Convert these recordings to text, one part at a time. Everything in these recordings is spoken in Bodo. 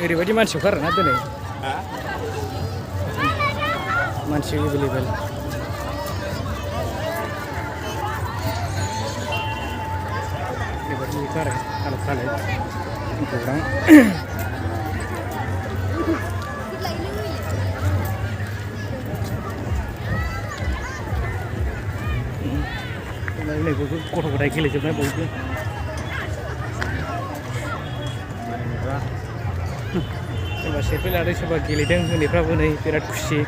ओरैबायदि मानसि ओंखारोना दिनै मानसि एभेलेबेल बेबायदि ओंखारो आलो खालो गौरां नै बयबो गथ' गथाय गेलेजोबनाय बयबो सोरबा सेल्फि लादों सोरबा गेलेदों उन्दैफ्राबो नै बिराद खुसि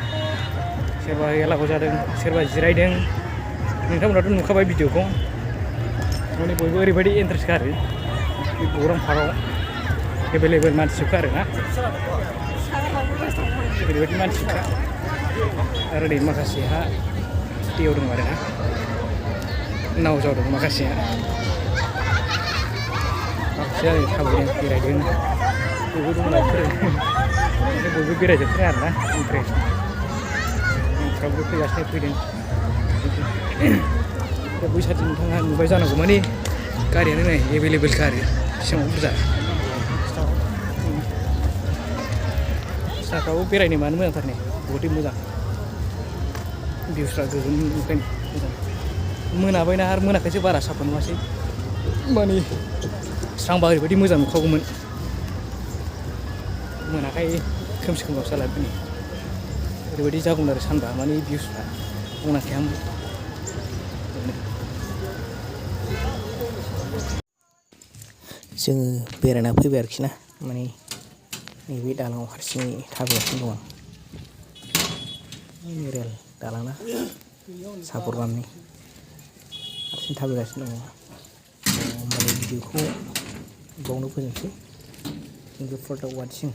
सोरबा एलागौ जादों सोरबा जिरायदों नोंथांमोनाथ' नुखाबाय भिडिअखौ माने बयबो ओरैबायदि इन्टारेस्ट आरो बे गौरां पार्कआव एभेलेबेल मानसिजोबखा आरोना ओरैबायदि मानसिफ्रा आरो नै माखासेहा दैयाव दं आरोना नाव जादों माखासेया माखासेया थाबायदों बेरायदों बयबो दंना बयबो बेरायजोबखायो आरोना इन्टारेस्ट नोंफ्राबो फैगासिनो फैदों बैसागु नोंथाङा नुबाय जानांगौ माने गारियानो नै एभेलेबेलखा आरो सिगाङाव बुरजा साफ्राबो बेरायनो मानो मोजांथार नै बहुद मोजां भिउसफ्रा गोजोन ओंखायनो मोजां मोनाबायना आरो मोनाखैसो बारा साफा नुवासै माने स्रांबा ओरैबायदि मोजां नुखागौमोन मोनाखाय खोमसि खोमलावसो जाला दिनै ओरैबायदि जागौमोन आरो सानबा माने भिउसफ्रा बुंनांखायामोन जोङो बेरायना फैबाय आरोखि ना माने नैबे दालाङाव हारसिङै थाबायगासिनो दं आं रेल दालांना सापर गामनि हारसिं थाबायगासिनो दङ होमबालाय भिडिअखौ बावनो फोजोबसै थेंक इउ फर दा वाचिं